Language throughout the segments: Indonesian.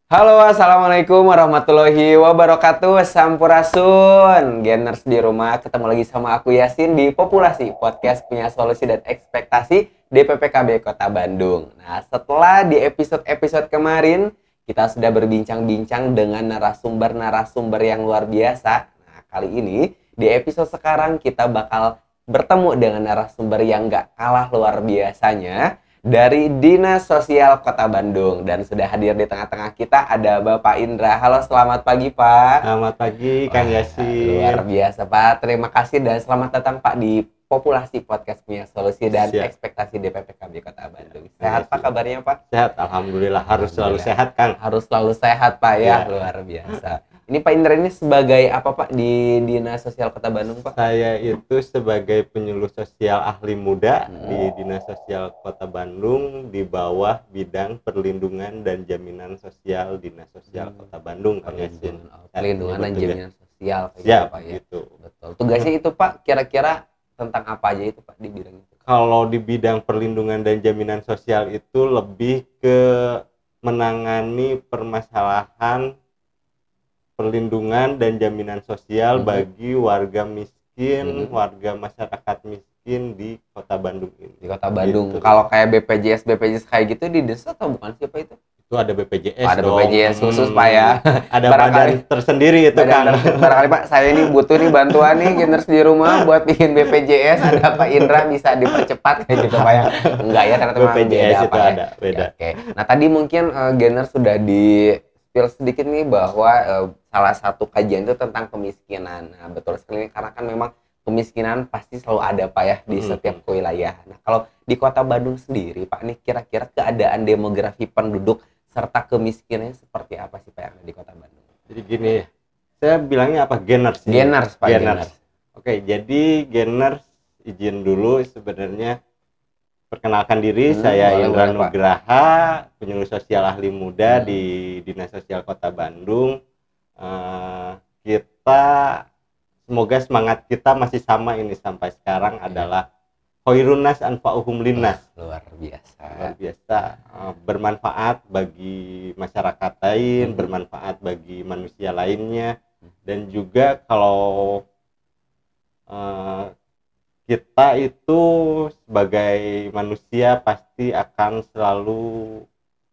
Halo, assalamualaikum warahmatullahi wabarakatuh. Sampurasun, Geners di rumah. Ketemu lagi sama aku Yasin di Populasi Podcast punya solusi dan ekspektasi DPPKB Kota Bandung. Nah, setelah di episode kemarin kita sudah berbincang-bincang dengan narasumber yang luar biasa. Nah, kali ini di episode sekarang kita bakal bertemu dengan narasumber yang gak kalah luar biasanya dari Dinas Sosial Kota Bandung, dan sudah hadir di tengah-tengah kita ada Bapak Indra. Halo, selamat pagi Pak. Selamat pagi Kang Yasin. Luar biasa Pak, terima kasih dan selamat datang Pak di Populasi Podcast punya solusi dan ekspektasi DPPKB Kota Bandung. Sehat Pak kabarnya Pak? Sehat, alhamdulillah. Harus selalu sehat Kang. Harus selalu sehat Pak ya, luar biasa. Ini Pak Indra ini sebagai apa Pak di Dinas Sosial Kota Bandung Pak? Saya itu sebagai penyuluh sosial ahli muda di Dinas Sosial Kota Bandung di bawah bidang perlindungan dan jaminan sosial Dinas Sosial Kota Bandung. Perlindungan dan jaminan sosial kayak gitu, Pak ya. Gitu. Betul. Tugasnya itu Pak kira-kira tentang apa aja itu Pak di bidang itu? Kalau di bidang perlindungan dan jaminan sosial itu lebih ke menangani permasalahan perlindungan dan jaminan sosial bagi warga miskin, warga masyarakat miskin di Kota Bandung ini. Di Kota Bandung. Gitu. Kalau kayak BPJS kayak gitu di desa atau bukan siapa itu? Itu ada BPJS. Ada BPJS khusus Pak ya. Ada badan tersendiri itu kan. Barangkali Pak, saya ini butuh nih bantuan nih Geners di rumah buat bikin BPJS. Ada Pak Indra bisa dipercepat kayak gitu Pak ya. Enggak ya, ternyata BPJS beda, itu Pak, ada, ya. beda. Oke. Nah tadi mungkin Geners sudah di sedikit nih bahwa salah satu kajian itu tentang kemiskinan. Nah, betul sekali karena kan memang kemiskinan pasti selalu ada Pak ya di setiap wilayah. Nah, kalau di Kota Bandung sendiri Pak nih kira-kira keadaan demografi penduduk serta kemiskinannya seperti apa sih Pak yang ada di Kota Bandung? Jadi gini, saya bilangnya apa? Geners. Geners Pak. Geners. Oke, jadi Geners izin dulu sebenarnya perkenalkan diri, saya Indra Nugraha, penyuluh sosial ahli muda di Dinas Sosial Kota Bandung. Kita semoga semangat kita masih sama ini sampai sekarang adalah Khoirunnas anfa'uhum linnas. Luar biasa. Luar biasa, bermanfaat bagi masyarakat lain, bermanfaat bagi manusia lainnya, dan juga kalau kita itu sebagai manusia pasti akan selalu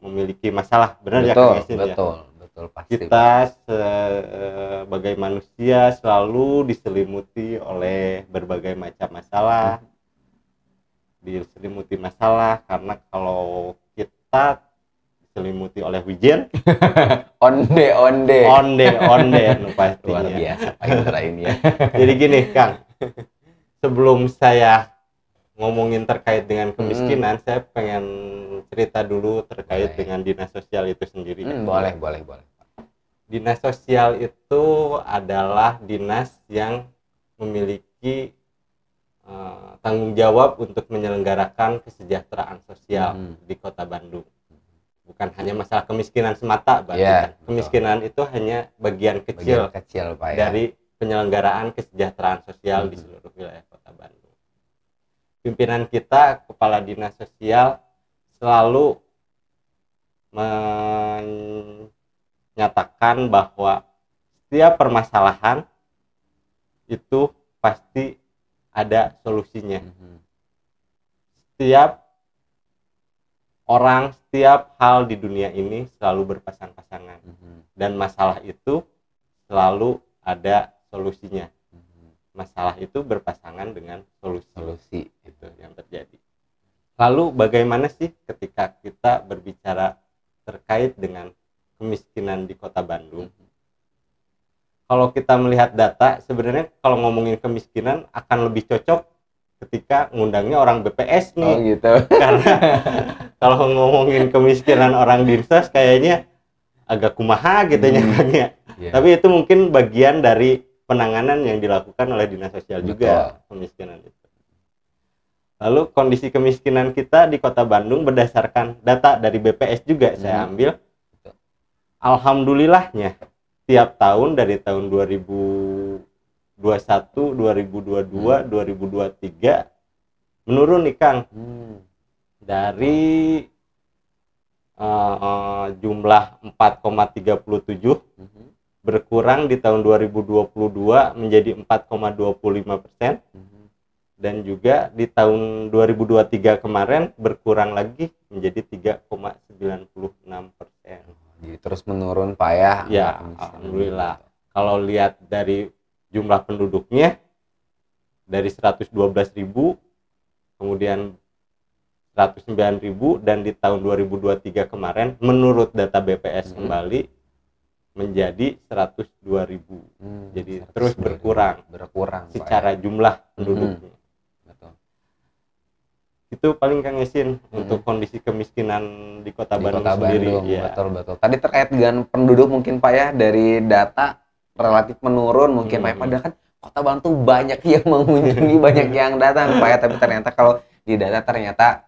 memiliki masalah, benar ya Kang Yasin? Betul pasti. Kita sebagai manusia selalu diselimuti oleh berbagai macam masalah, karena kalau kita diselimuti oleh wijen, onde pastinya. Luar biasa Pak Indra ini ya. Jadi gini Kang, sebelum saya ngomongin terkait dengan kemiskinan, saya pengen cerita dulu terkait dengan dinas sosial itu sendiri. Boleh. Dinas sosial itu adalah dinas yang memiliki tanggung jawab untuk menyelenggarakan kesejahteraan sosial di Kota Bandung. Bukan hanya masalah kemiskinan semata, kemiskinan itu hanya bagian kecil Pak ya, dari penyelenggaraan kesejahteraan sosial di seluruh wilayah Kota Bandung. Pimpinan kita, kepala dinas sosial, selalu menyatakan bahwa setiap permasalahan itu pasti ada solusinya. Setiap orang, setiap hal di dunia ini selalu berpasang-pasangan, dan masalah itu selalu ada solusinya. Masalah itu berpasangan dengan solusi itu yang terjadi. Lalu bagaimana sih ketika kita berbicara terkait dengan kemiskinan di Kota Bandung? Kalau kita melihat data, sebenarnya kalau ngomongin kemiskinan akan lebih cocok ketika ngundangnya orang BPS nih. Oh gitu. Karena kalau ngomongin kemiskinan orang Dinsos kayaknya agak kumaha gitu ya. Tapi itu mungkin bagian dari penanganan yang dilakukan oleh dinas sosial juga kemiskinan itu. Lalu kondisi kemiskinan kita di Kota Bandung berdasarkan data dari BPS juga saya ambil. Alhamdulillahnya tiap tahun dari tahun 2021, 2022, 2023 menurun nih Kang. Dari jumlah 4,37 berkurang di tahun 2022 menjadi 4,25%, dan juga di tahun 2023 kemarin berkurang lagi menjadi 3,96%. Jadi terus menurun Pak ya? Ya, alhamdulillah. Kalau lihat dari jumlah penduduknya dari 112.000, kemudian 109.000, dan di tahun 2023 kemarin menurut data BPS kembali menjadi 102.000. Jadi terus berkurang secara jumlah penduduknya. Betul. Itu paling Kang Yasin untuk kondisi kemiskinan di Kota Bandung sendiri. Ya. Betul. Tadi terkait dengan penduduk mungkin Pak ya, dari data relatif menurun mungkin Pak ya, padahal kan Kota Bandung banyak yang mengunjungi, banyak yang datang Pak ya, tapi ternyata kalau di data ternyata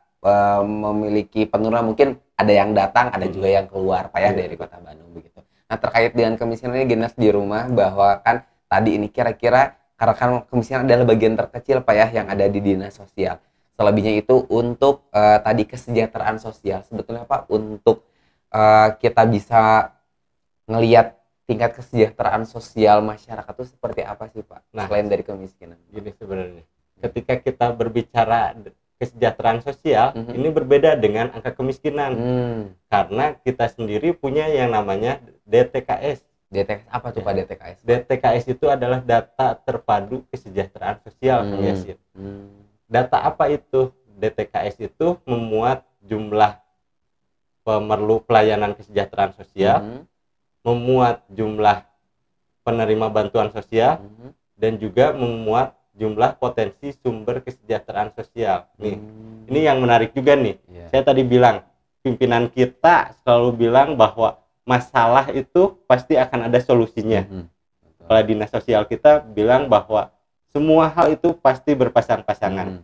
memiliki penurunan, mungkin ada yang datang, ada juga yang keluar Pak ya dari Kota Bandung begitu. Nah, terkait dengan kemiskinan ini Genas di rumah, bahwa kan tadi ini kira-kira karena kan kemiskinan adalah bagian terkecil Pak ya yang ada di dinas sosial. Selebihnya itu untuk tadi kesejahteraan sosial. Sebetulnya Pak, untuk kita bisa ngelihat tingkat kesejahteraan sosial masyarakat itu seperti apa sih Pak? Nah, selain dari kemiskinan. Gini sebenarnya, ketika kita berbicara kesejahteraan sosial, ini berbeda dengan angka kemiskinan. Karena kita sendiri punya yang namanya DTKS. DTKS apa tuh Pak DTKS? DTKS itu adalah data terpadu kesejahteraan sosial, Kang Yasin. Data apa itu? DTKS itu memuat jumlah pemerlu pelayanan kesejahteraan sosial, memuat jumlah penerima bantuan sosial, dan juga memuat jumlah potensi sumber kesejahteraan sosial. Nih, ini yang menarik juga nih. Saya tadi bilang, pimpinan kita selalu bilang bahwa masalah itu pasti akan ada solusinya. Kepala dinas sosial kita bilang bahwa semua hal itu pasti berpasang-pasangan.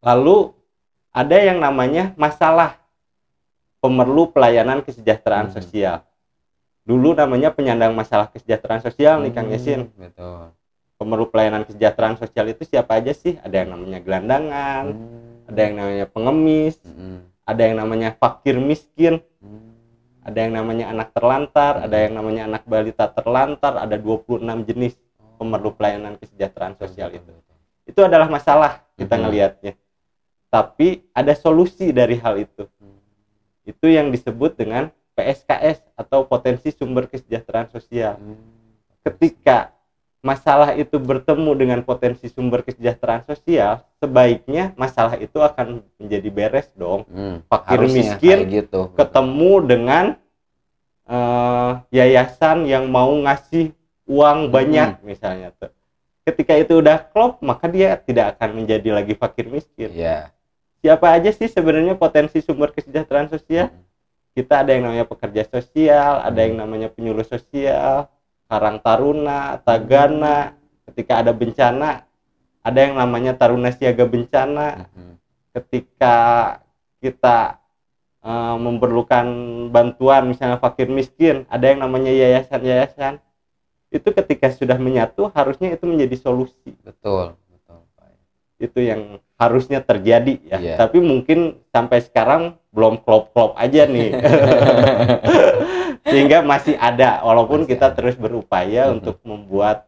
Lalu ada yang namanya masalah pemerlu pelayanan kesejahteraan sosial. Dulu namanya penyandang masalah kesejahteraan sosial nih Kang Yasin. Betul. Pemerlu pelayanan kesejahteraan sosial itu siapa aja sih? Ada yang namanya gelandangan, ada yang namanya pengemis, ada yang namanya fakir miskin, ada yang namanya anak terlantar, ada yang namanya anak balita terlantar, ada 26 jenis pemerlu pelayanan kesejahteraan sosial itu. Itu adalah masalah kita ngelihatnya. Tapi ada solusi dari hal itu. Itu yang disebut dengan PSKS atau potensi sumber kesejahteraan sosial. Ketika masalah itu bertemu dengan potensi sumber kesejahteraan sosial, sebaiknya masalah itu akan menjadi beres dong. Fakir miskin gitu. Ketemu dengan yayasan yang mau ngasih uang banyak misalnya tuh. Ketika itu udah klop, maka dia tidak akan menjadi lagi fakir miskin. Siapa aja sih sebenarnya potensi sumber kesejahteraan sosial? Kita ada yang namanya pekerja sosial, ada yang namanya penyuluh sosial, Karang Taruna, Tagana. Ketika ada bencana, ada yang namanya Taruna Siaga Bencana. Ketika kita memerlukan bantuan misalnya fakir miskin, ada yang namanya yayasan-yayasan. Itu ketika sudah menyatu, harusnya itu menjadi solusi. Betul Pak. Itu yang harusnya terjadi ya. Tapi mungkin sampai sekarang belum klop-klop aja nih. Sehingga masih ada, walaupun kita terus berupaya untuk membuat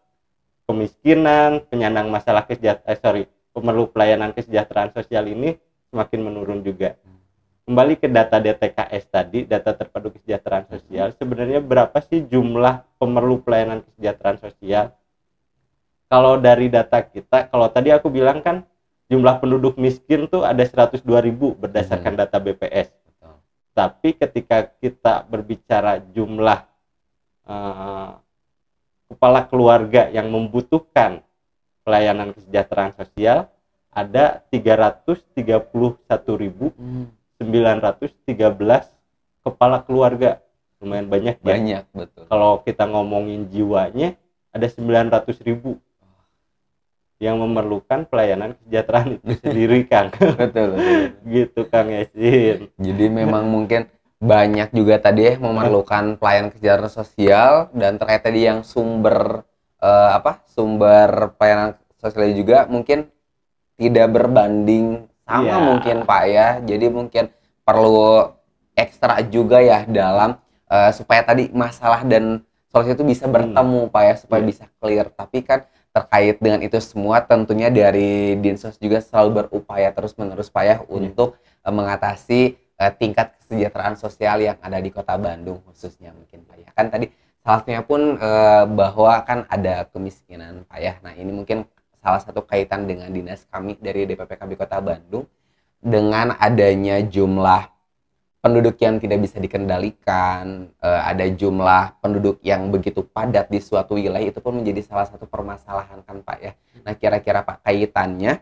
kemiskinan, penyandang masalah pemerlu pelayanan kesejahteraan sosial ini semakin menurun juga. Kembali ke data DTKS tadi, data terpadu kesejahteraan sosial, sebenarnya berapa sih jumlah pemerlu pelayanan kesejahteraan sosial? Kalau dari data kita, kalau tadi aku bilang kan jumlah penduduk miskin tuh ada 102.000 berdasarkan data BPS. Tapi ketika kita berbicara jumlah kepala keluarga yang membutuhkan pelayanan kesejahteraan sosial, ada 331.913 kepala keluarga. Lumayan banyak ya. Betul. Kalau kita ngomongin jiwanya, ada 900.000 yang memerlukan pelayanan kesejahteraan itu sendiri Kang. Betul. Gitu Kang Yasin. Jadi memang mungkin banyak juga tadi ya memerlukan pelayanan kesejahteraan sosial, dan terkait tadi yang sumber sumber pelayanan sosial juga mungkin tidak berbanding sama Iya. mungkin Pak ya. Jadi mungkin perlu ekstra juga ya dalam supaya tadi masalah dan solusi itu bisa bertemu Pak ya, supaya Iya. bisa clear. Tapi kan terkait dengan itu semua tentunya dari Dinsos juga selalu berupaya terus-menerus Pak ya untuk mengatasi tingkat kesejahteraan sosial yang ada di Kota Bandung khususnya mungkin Pak ya. Kan tadi salah satunya pun bahwa kan ada kemiskinan Pak ya. Nah ini mungkin salah satu kaitan dengan dinas kami dari DPPKB Kota Bandung dengan adanya jumlah penduduk yang tidak bisa dikendalikan, ada jumlah penduduk yang begitu padat di suatu wilayah, itu pun menjadi salah satu permasalahan kan Pak ya. Nah kira-kira Pak kaitannya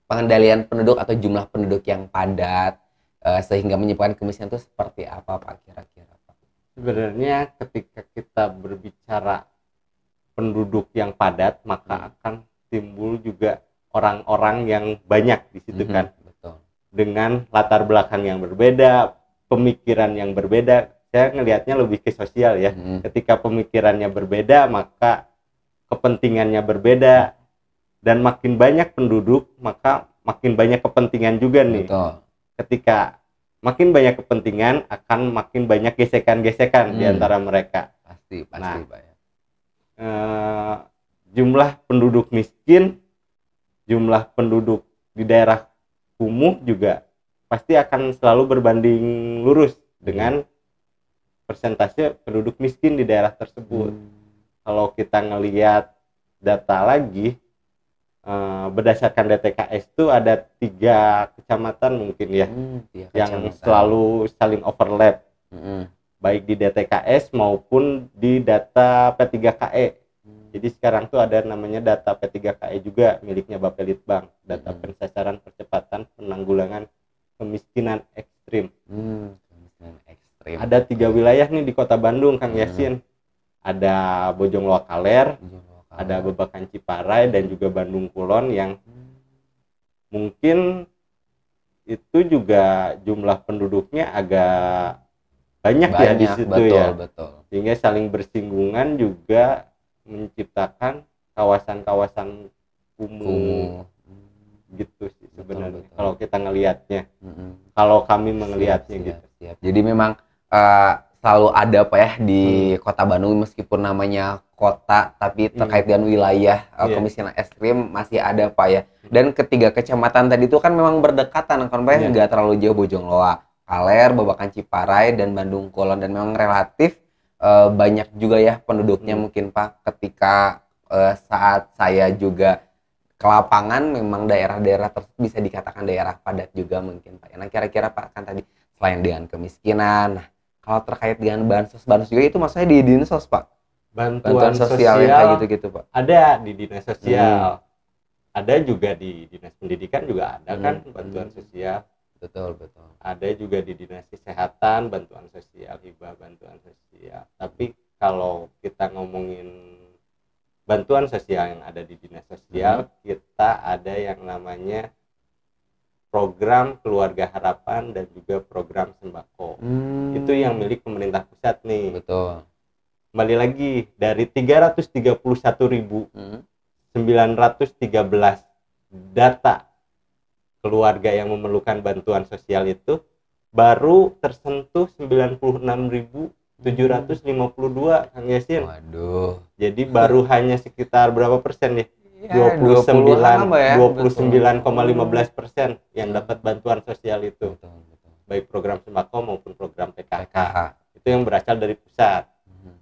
pengendalian penduduk atau jumlah penduduk yang padat sehingga menyebabkan kemiskinan itu seperti apa Pak kira-kira Pak? Sebenarnya ketika kita berbicara penduduk yang padat, maka akan timbul juga orang-orang yang banyak di situ kan. Betul. Dengan latar belakang yang berbeda, pemikiran yang berbeda. Saya ngelihatnya lebih ke sosial ya. Ketika pemikirannya berbeda, maka kepentingannya berbeda. Dan makin banyak penduduk, maka makin banyak kepentingan juga nih. Betul. Ketika makin banyak kepentingan, akan makin banyak gesekan-gesekan di antara mereka. Pasti Pak ya. Jumlah penduduk miskin, jumlah penduduk di daerah kumuh juga pasti akan selalu berbanding lurus dengan persentase penduduk miskin di daerah tersebut. Kalau kita ngelihat data lagi, berdasarkan DTKS itu ada 3 kecamatan mungkin ya yang selalu saling overlap, baik di DTKS maupun di data P3KE. Jadi sekarang tuh ada namanya data P3KE juga miliknya Bapelitbang, data pensasaran percepatan penanggulangan kemiskinan ekstrim. Kemiskinan ekstrim. Ada 3 wilayah nih di Kota Bandung, Kang Yasin. Ada Bojong Loakaler, ada Babakan Ciparai, dan juga Bandung Kulon yang mungkin itu juga jumlah penduduknya agak banyak ya di situ ya. Betul. Sehingga saling bersinggungan juga menciptakan kawasan-kawasan kumuh gitu sih sebenarnya. Kalau kita ngelihatnya, kalau kami melihatnya gitu. Jadi memang selalu ada Pak ya di Kota Bandung, meskipun namanya kota tapi terkait dengan wilayah kemiskinan ekstrim masih ada Pak ya. Dan ketiga kecamatan tadi itu kan memang berdekatan kan Pak ya, nggak terlalu jauh, Bojong Loakaler, Babakan Ciparai, dan Bandung Kulon, dan memang relatif banyak juga ya penduduknya mungkin Pak. Ketika saat saya juga ke lapangan, memang daerah-daerah tersebut bisa dikatakan daerah padat juga mungkin Pak. Nah kira-kira Pak kan tadi selain dengan kemiskinan, nah kalau terkait dengan bansos juga itu maksudnya di Dinsos Pak? Bantuan sosial yang kayak gitu-gitu Pak? Ada di dinas sosial, ada juga di dinas pendidikan juga ada kan bantuan sosial. Betul. Ada juga di dinas kesehatan bantuan sosial, hibah bantuan sosial. Tapi kalau kita ngomongin bantuan sosial yang ada di dinas sosial, kita ada yang namanya program Keluarga Harapan dan juga program sembako. Itu yang milik pemerintah pusat nih. Betul. Kembali lagi dari 331.913 data keluarga yang memerlukan bantuan sosial itu baru tersentuh 96.752 Kang Yasin. Waduh. Jadi baru hanya sekitar berapa persen nih? Ya, 29,15% yang dapat bantuan sosial itu. Betul. Baik program sembako maupun program PKK. Itu yang berasal dari pusat.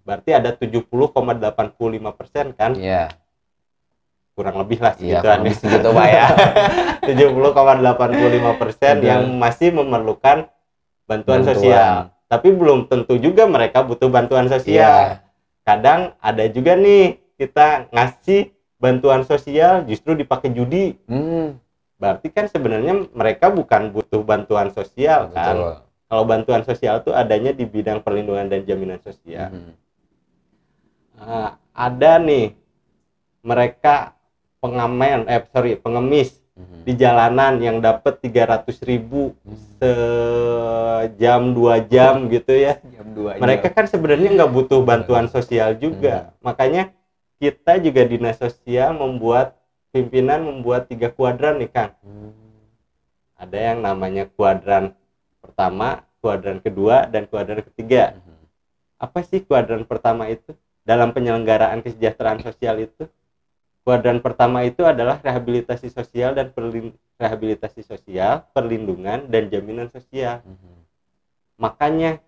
Berarti ada 70,85% kan? Iya. Kurang lebih lah Iya, segitu Pak ya. 70,85% yang masih memerlukan bantuan sosial. Tapi belum tentu juga mereka butuh bantuan sosial. Kadang ada juga nih kita ngasih bantuan sosial justru dipakai judi. Berarti kan sebenarnya mereka bukan butuh bantuan sosial kan. Kalau bantuan sosial itu adanya di bidang perlindungan dan jaminan sosial. Ada nih mereka pengemis di jalanan yang dapat 300.000 sejam 2 jam gitu ya. Mereka kan sebenarnya nggak butuh bantuan sosial juga. Makanya kita juga dinas sosial membuat pimpinan membuat 3 kuadran nih Kang. Ada yang namanya kuadran pertama, kuadran kedua, dan kuadran ketiga. Apa sih kuadran pertama itu? Dalam penyelenggaraan kesejahteraan sosial itu, kuadran pertama itu adalah rehabilitasi sosial dan rehabilitasi sosial, perlindungan, dan jaminan sosial. Makanya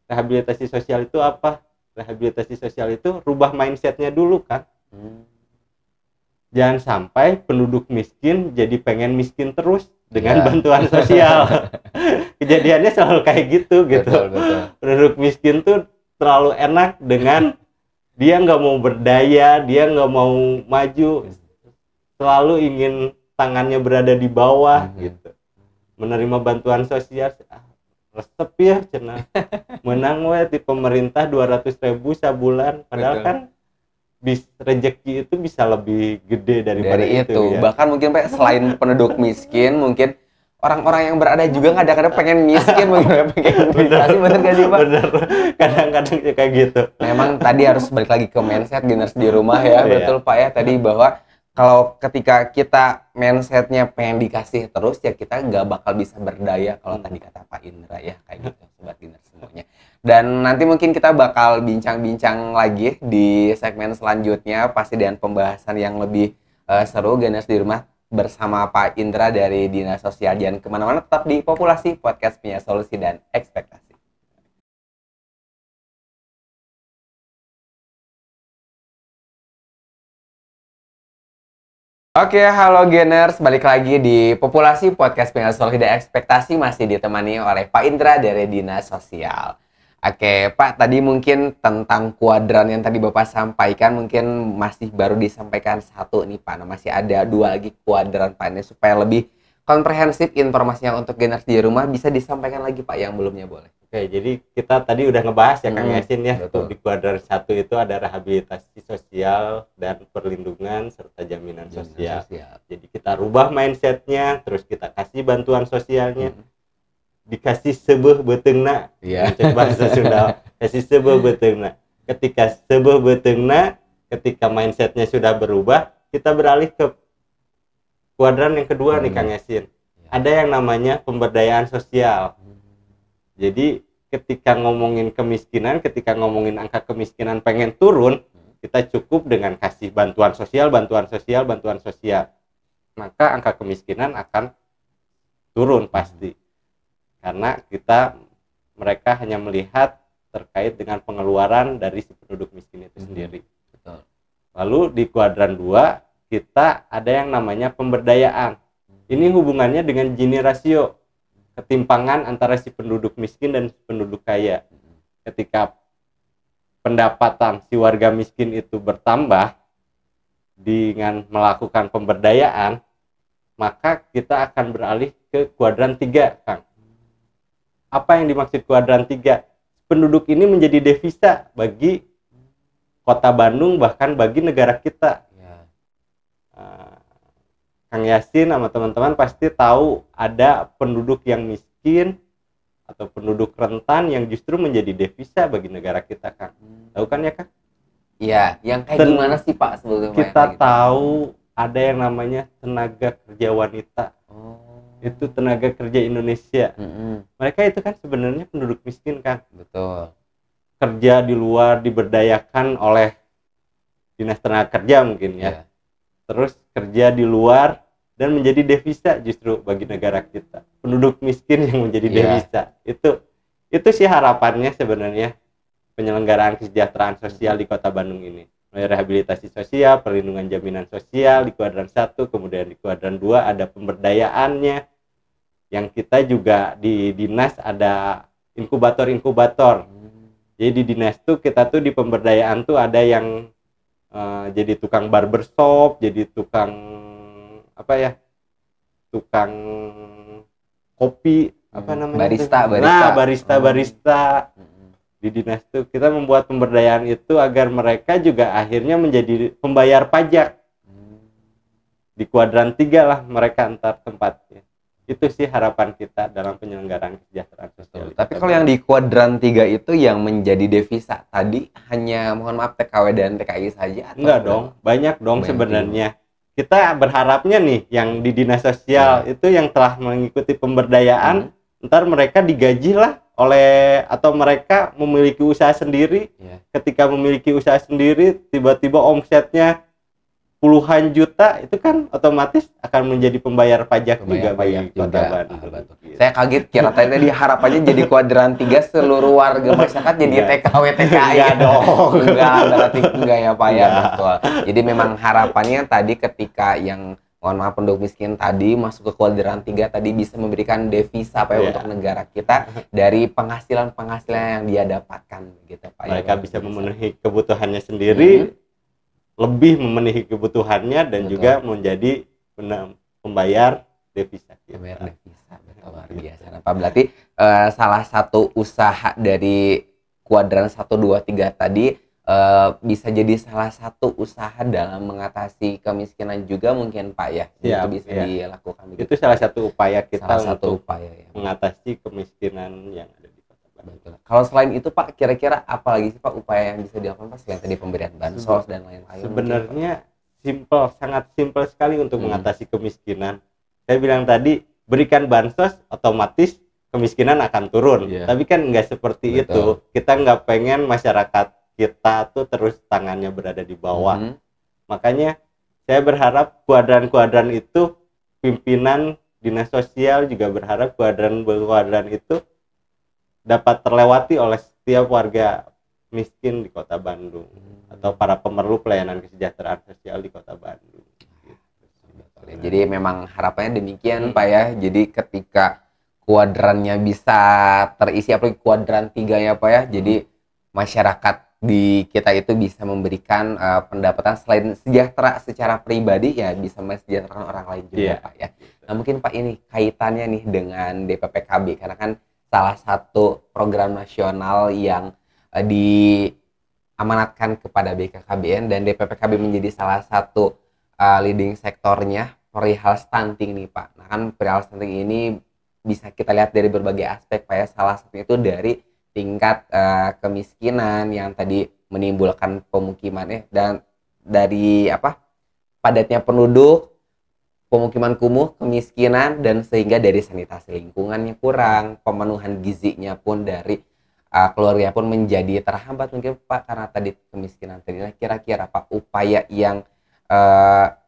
rehabilitasi sosial itu apa? Rehabilitasi sosial itu rubah mindsetnya dulu kan. Jangan sampai penduduk miskin jadi pengen miskin terus dengan bantuan sosial. Kejadiannya selalu kayak gitu. Betul. Penduduk miskin tuh terlalu enak dengan dia nggak mau berdaya, dia nggak mau maju, selalu ingin tangannya berada di bawah gitu. Menerima bantuan sosial, resep ya cenah. Menang we di pemerintah 200.000 sebulan, padahal kan rezeki itu bisa lebih gede daripada itu ya. Bahkan mungkin Pak, selain penduduk miskin, mungkin orang-orang yang berada juga kadang-kadang pengen miskin, pengen dikasih, bener gak sih Pak? Bener, kadang-kadang kayak gitu. Memang tadi harus balik lagi ke mindset Gainers di rumah ya, betul Pak ya, tadi bahwa kalau ketika kita mindsetnya pengen dikasih terus, ya kita nggak bakal bisa berdaya, kalau tadi kata Pak Indra ya, kayak gitu Sobat Gainers semuanya. Dan nanti mungkin kita bakal bincang-bincang lagi di segmen selanjutnya, pasti dengan pembahasan yang lebih seru. Gainers di rumah bersama Pak Indra dari Dinas Sosial. Jangan kemana-mana, tetap di Populasi, podcast punya solusi dan ekspektasi. Oke, halo Gainers, balik lagi di Populasi, podcast punya solusi dan ekspektasi, masih ditemani oleh Pak Indra dari Dinas Sosial. Oke, Pak, tadi mungkin tentang kuadran yang tadi Bapak sampaikan, mungkin masih baru disampaikan satu nih Pak. Nah, masih ada 2 lagi kuadran Pak, ini supaya lebih komprehensif informasinya untuk Gainers di rumah, bisa disampaikan lagi Pak yang belumnya boleh. Oke, jadi kita tadi udah ngebahas ya Kang Yasin ya. Betul. Di kuadran 1 itu ada rehabilitasi sosial dan perlindungan serta jaminan sosial. Jadi kita rubah mindsetnya, terus kita kasih bantuan sosialnya. Dikasih sebuah beteungna, bahasa Sunda, kasih sebuah beteungna. Ketika sebuah beteungna, ketika mindsetnya sudah berubah, kita beralih ke kuadran yang kedua nih Kang Yasin. Ada yang namanya pemberdayaan sosial. Jadi ketika ngomongin kemiskinan, ketika ngomongin angka kemiskinan pengen turun, kita cukup dengan kasih bantuan sosial. Maka angka kemiskinan akan turun pasti. Karena mereka hanya melihat terkait dengan pengeluaran dari si penduduk miskin itu sendiri. Betul. Lalu di kuadran 2 kita ada yang namanya pemberdayaan. Ini hubungannya dengan Gini rasio, ketimpangan antara si penduduk miskin dan si penduduk kaya. Ketika pendapatan si warga miskin itu bertambah dengan melakukan pemberdayaan, maka kita akan beralih ke kuadran 3, Kang. Apa yang dimaksud kuadran 3? Penduduk ini menjadi devisa bagi kota Bandung, bahkan bagi negara kita. Kang Yasin sama teman-teman pasti tahu ada penduduk yang miskin atau penduduk rentan yang justru menjadi devisa bagi negara kita, Kang. Tahu kan ya, Kang? Iya, yang kayak gimana sih Pak sebetulnya? Kita tahu ada yang namanya tenaga kerja wanita. Itu tenaga kerja Indonesia. Mereka itu kan sebenarnya penduduk miskin kan. Betul. Kerja di luar, diberdayakan oleh dinas tenaga kerja mungkin ya. Terus kerja di luar dan menjadi devisa justru bagi negara kita. Penduduk miskin yang menjadi devisa. Itu sih harapannya sebenarnya penyelenggaraan kesejahteraan sosial di Kota Bandung ini. Mulai rehabilitasi sosial, perlindungan jaminan sosial di kuadran 1, kemudian di kuadran 2 ada pemberdayaannya. Yang kita juga di dinas ada inkubator. Jadi di dinas tuh kita tuh di pemberdayaan tuh ada yang jadi tukang barbershop, jadi tukang tukang kopi, barista. Di dinas tuh kita membuat pemberdayaan itu agar mereka juga akhirnya menjadi pembayar pajak. Di kuadran 3 lah mereka antar tempatnya. Itu sih harapan kita dalam penyelenggaraan kesejahteraan sosial. Tapi kalau yang di kuadran 3 itu yang menjadi devisa tadi hanya mohon maaf TKW dan TKI saja atau enggak dong, banyak dong sebenarnya. kita berharapnya nih yang di dinas sosial itu yang telah mengikuti pemberdayaan, ntar mereka digaji lah atau mereka memiliki usaha sendiri. Ketika memiliki usaha sendiri, tiba-tiba omsetnya puluhan juta, itu kan otomatis akan menjadi pembayar pajak juga bagi Kota Bandung. Gitu. Saya kaget kira tadi harapannya jadi kuadran 3 seluruh warga masyarakat jadi TKW TKI. Enggak dong. Berarti enggak ya Pak ya, betul. Jadi memang harapannya tadi ketika yang mohon maaf penduduk miskin tadi masuk ke kuadran 3 tadi bisa memberikan devisa Pak ya untuk negara kita dari penghasilan yang dia dapatkan gitu Pak. Mereka bisa memenuhi kebutuhannya sendiri, lebih memenuhi kebutuhannya dan juga menjadi pembayar devisa. Pembayar devisa, betul, luar biasa. Nah, Pak, berarti salah satu usaha dari kuadran 1, 2, 3 tadi bisa jadi salah satu usaha dalam mengatasi kemiskinan juga mungkin Pak ya, itu bisa dilakukan begitu. Itu salah satu upaya kita untuk upaya, mengatasi kemiskinan yang ada di Kota Bandung. Betul. Kalau selain itu Pak, kira-kira apa lagi sih Pak upaya yang bisa dilakukan Pak selain tadi pemberian bansos dan lain-lain? Sebenarnya sangat simpel sekali untuk mengatasi kemiskinan. Saya bilang tadi, berikan bansos otomatis kemiskinan akan turun. Tapi kan nggak seperti itu. Kita nggak pengen masyarakat kita tuh terus tangannya berada di bawah. Makanya saya berharap kuadran-kuadran itu, pimpinan dinas sosial juga berharap kuadran-kuadran itu dapat terlewati oleh setiap warga miskin di Kota Bandung atau para pemerlu pelayanan kesejahteraan sosial di Kota Bandung. Jadi memang harapannya demikian Pak ya. Jadi ketika kuadrannya bisa terisi, apalagi kuadran 3 ya Pak ya. Jadi masyarakat di kita itu bisa memberikan pendapatan selain sejahtera secara pribadi ya bisa mensejahterakan orang lain juga Pak ya. Nah mungkin Pak ini kaitannya nih dengan DPPKB karena kan salah satu program nasional yang diamanatkan kepada BKKBN dan DPPKB menjadi salah satu leading sektornya perihal stunting nih Pak. Nah kan perihal stunting ini bisa kita lihat dari berbagai aspek Pak ya. Salah satunya itu dari tingkat kemiskinan yang tadi menimbulkan pemukiman dan dari padatnya penduduk, pemukiman kumuh, kemiskinan, dan sehingga dari sanitasi lingkungannya kurang, pemenuhan gizinya pun dari keluarga pun menjadi terhambat mungkin Pak karena tadi kemiskinan tadi. Nah, kira-kira Pak upaya yang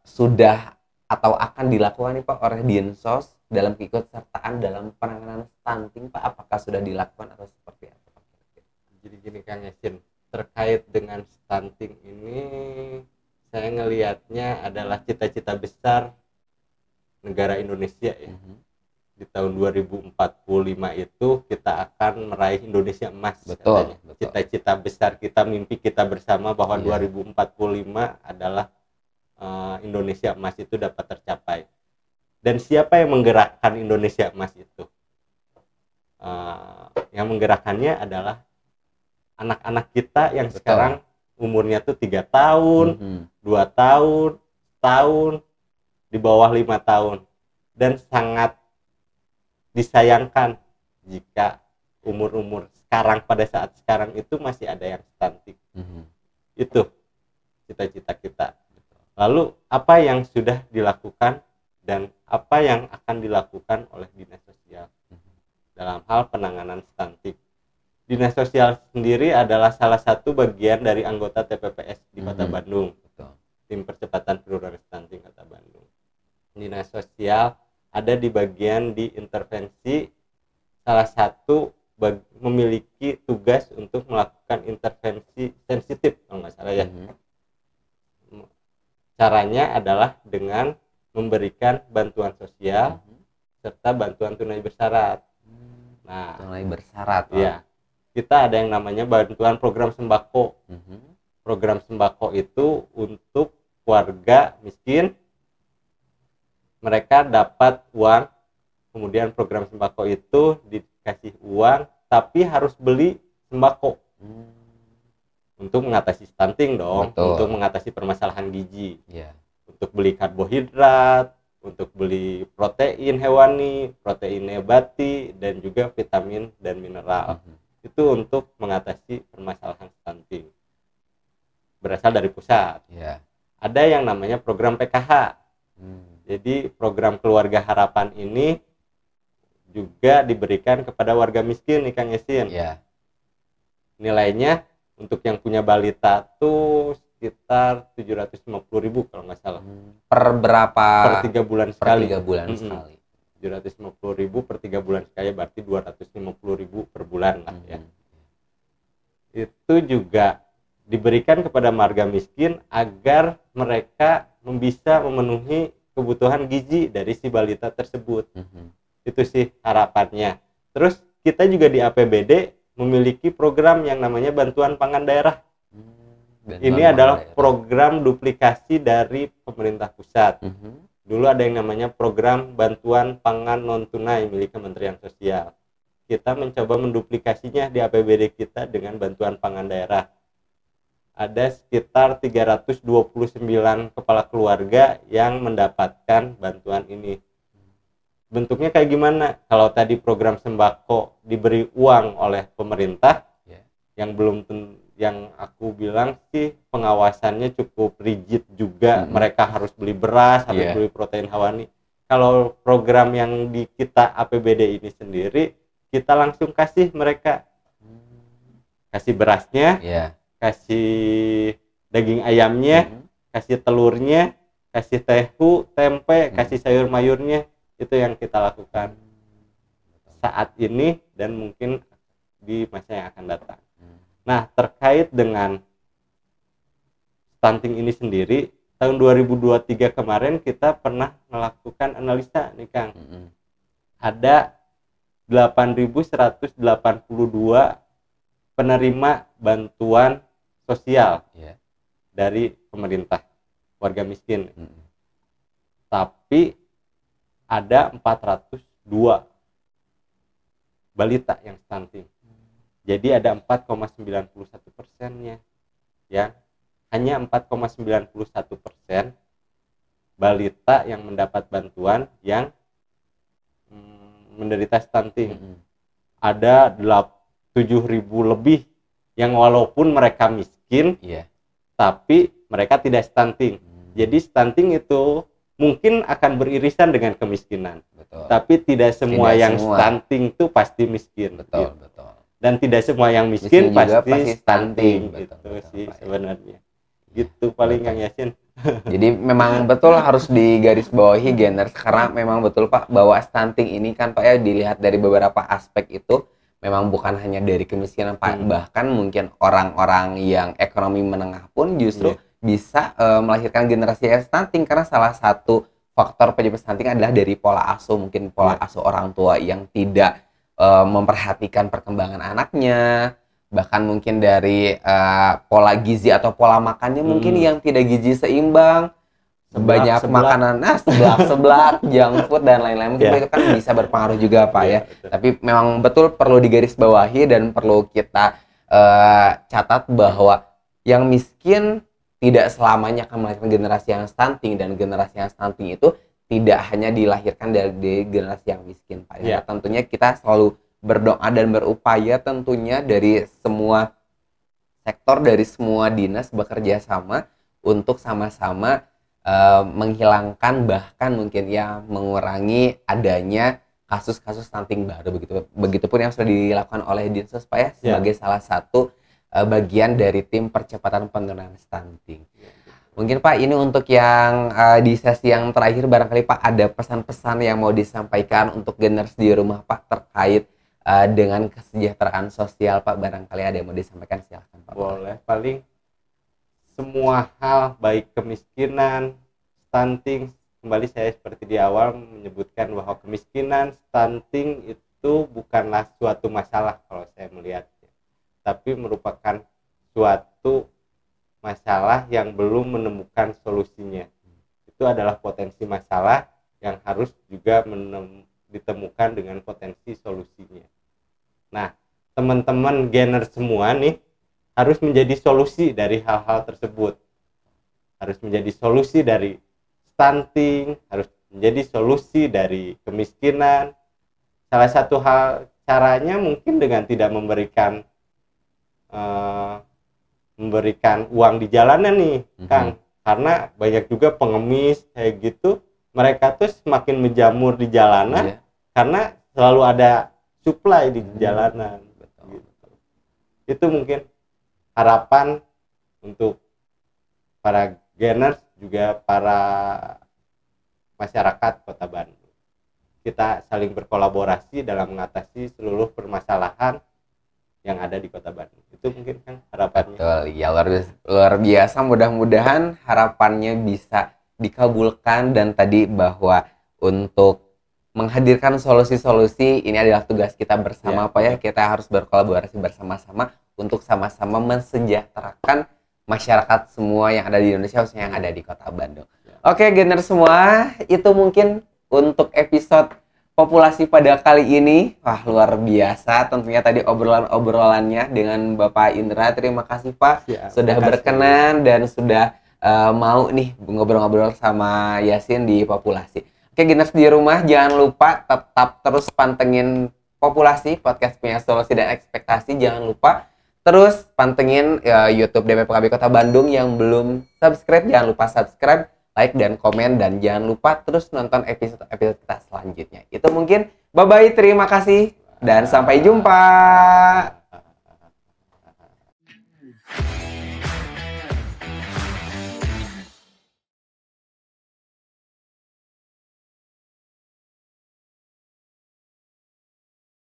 sudah atau akan dilakukan nih Pak oleh Dinsos dalam keikutsertaan dalam penanganan stunting Pak, apakah sudah dilakukan atau seperti apa Pak? Jadi gini Kang Yasin, terkait dengan stunting ini saya ngelihatnya adalah cita-cita besar negara Indonesia ya. Di tahun 2045 itu kita akan meraih Indonesia emas. Betul. Cita-cita besar kita, mimpi kita bersama bahwa 2045 adalah Indonesia emas itu dapat tercapai. Dan siapa yang menggerakkan Indonesia emas itu? Yang menggerakkannya adalah anak-anak kita yang sekarang umurnya tuh 3 tahun, 2 tahun, tahun, di bawah 5 tahun. Dan sangat disayangkan jika umur-umur sekarang pada saat sekarang itu masih ada yang stunting. Itu cita-cita kita. Lalu apa yang sudah dilakukan dan apa yang akan dilakukan oleh dinas sosial dalam hal penanganan stunting? Dinas sosial sendiri adalah salah satu bagian dari anggota TPPS di Kota Bandung. Tim Percepatan Penurunan Stunting Kota Bandung. Dinas sosial ada di bagian di intervensi, salah satu memiliki tugas untuk melakukan intervensi sensitif kalau nggak salah ya. Caranya adalah dengan memberikan bantuan sosial serta bantuan tunai bersyarat. Nah, tunai bersyarat. Ya, kita ada yang namanya bantuan program sembako. Program sembako itu untuk warga miskin. Mereka dapat uang, kemudian program sembako itu dikasih uang, tapi harus beli sembako untuk mengatasi stunting dong. Betul. Untuk mengatasi permasalahan gizi, untuk beli karbohidrat, untuk beli protein hewani, protein nabati, dan juga vitamin dan mineral. Itu untuk mengatasi permasalahan stunting. Berasal dari pusat. ada yang namanya program PKH. Jadi program keluarga harapan ini juga diberikan kepada warga miskin nih Kang Yasin. Ya. Nilainya untuk yang punya balita tuh sekitar 750.000 kalau nggak salah. Per berapa? Per 3 bulan sekali. Per 3 bulan sekali. 750.000 per 3 bulan sekali berarti 250.000 per bulan lah ya. Itu juga diberikan kepada marga miskin agar mereka bisa memenuhi kebutuhan gizi dari si balita tersebut. Itu sih harapannya. Terus kita juga di APBD memiliki program yang namanya bantuan pangan daerah. Ini adalah program duplikasi dari pemerintah pusat. Dulu ada yang namanya program bantuan pangan non tunai milik Kementerian Sosial. Kita mencoba menduplikasinya di APBD kita dengan bantuan pangan daerah. Ada sekitar 329 kepala keluarga yang mendapatkan bantuan ini. Bentuknya kayak gimana? Kalau tadi program sembako diberi uang oleh pemerintah, yang aku bilang sih pengawasannya cukup rigid juga. Mereka harus beli beras, harus beli protein hewani. Kalau program yang di kita APBD ini sendiri, kita langsung kasih mereka, kasih berasnya, kasih daging ayamnya, kasih telurnya, kasih tahu, tempe, kasih sayur mayurnya. Itu yang kita lakukan saat ini dan mungkin di masa yang akan datang. Nah, terkait dengan stunting ini sendiri, tahun 2023 kemarin kita pernah melakukan analisa nih Kang. Ada 8.182 penerima bantuan sosial dari pemerintah warga miskin. Tapi ada 402 balita yang stunting. Jadi ada 4,91%-nya yang hanya 4,91% balita yang mendapat bantuan yang menderita stunting. Ada 7.000 lebih yang walaupun mereka miskin, tapi mereka tidak stunting. Jadi stunting itu mungkin akan beririsan dengan kemiskinan. Tapi tidak semua yang stunting itu pasti miskin. Betul. Dan tidak semua yang miskin pasti stunting. Itu sih sebenarnya. Gitu paling Kang Yasin. Jadi memang betul harus digarisbawahi Geners, karena memang betul Pak bahwa stunting ini kan Pak ya dilihat dari beberapa aspek itu memang bukan hanya dari kemiskinan Pak, bahkan mungkin orang-orang yang ekonomi menengah pun justru bisa melahirkan generasi yang stunting, karena salah satu faktor penyebab stunting adalah dari pola asuh, mungkin pola asuh orang tua yang tidak memperhatikan perkembangan anaknya, bahkan mungkin dari pola gizi atau pola makannya mungkin yang tidak gizi seimbang, banyak makanan seblak, junk food dan lain-lain, mungkin itu kan bisa berpengaruh juga Pak ya. Tapi memang betul perlu digarisbawahi dan perlu kita catat bahwa yang miskin tidak selamanya akan melahirkan generasi yang stunting, dan generasi yang stunting itu tidak hanya dilahirkan dari generasi yang miskin Pak ya. Tentunya kita selalu berdoa dan berupaya tentunya dari semua sektor, dari semua dinas bekerja sama untuk sama-sama menghilangkan bahkan mungkin ya mengurangi adanya kasus-kasus stunting baru. Begitupun yang sudah dilakukan oleh Dinsos Pak ya sebagai salah satu bagian dari tim percepatan penurunan stunting. Mungkin Pak ini untuk yang di sesi yang terakhir barangkali Pak ada pesan-pesan yang mau disampaikan untuk Geners di rumah Pak terkait dengan kesejahteraan sosial Pak, barangkali ada yang mau disampaikan, silahkan Pak. Boleh. Paling semua hal baik kemiskinan, stunting, kembali saya seperti di awal menyebutkan bahwa kemiskinan, stunting itu bukanlah suatu masalah kalau saya melihatnya, tapi merupakan suatu masalah yang belum menemukan solusinya. Itu adalah potensi masalah yang harus juga ditemukan dengan potensi solusinya. Nah, teman-teman Geners semua nih harus menjadi solusi dari hal-hal tersebut. Harus menjadi solusi dari stunting, harus menjadi solusi dari kemiskinan. Salah satu hal caranya mungkin dengan tidak memberikan uang di jalanan nih, Kang. Karena banyak juga pengemis kayak gitu, mereka tuh semakin menjamur di jalanan karena selalu ada supply di jalanan. Gitu. Itu mungkin harapan untuk para geners juga para masyarakat Kota Bandung. Kita saling berkolaborasi dalam mengatasi seluruh permasalahan yang ada di Kota Bandung. Itu mungkin kan harapannya. Betul, ya luar biasa. Mudah-mudahan harapannya bisa dikabulkan, dan tadi bahwa untuk menghadirkan solusi-solusi ini adalah tugas kita bersama, Pak ya. Kita harus berkolaborasi bersama-sama untuk sama-sama mensejahterakan masyarakat semua yang ada di Indonesia, khususnya yang ada di Kota Bandung. Oke, Gener semua, itu mungkin untuk episode populasi pada kali ini. Wah, luar biasa tentunya tadi obrolannya dengan Bapak Indra. Terima kasih Pak sudah berkenan dan sudah mau nih ngobrol-ngobrol sama Yasin di populasi. Oke, Geners di rumah, jangan lupa tetap terus pantengin populasi, podcast punya solusi dan ekspektasi. Jangan lupa terus pantengin YouTube DPPKB Kota Bandung. Yang belum subscribe, jangan lupa subscribe, like dan komen, dan jangan lupa terus nonton episode kita selanjutnya. Itu mungkin, bye bye, terima kasih dan sampai jumpa.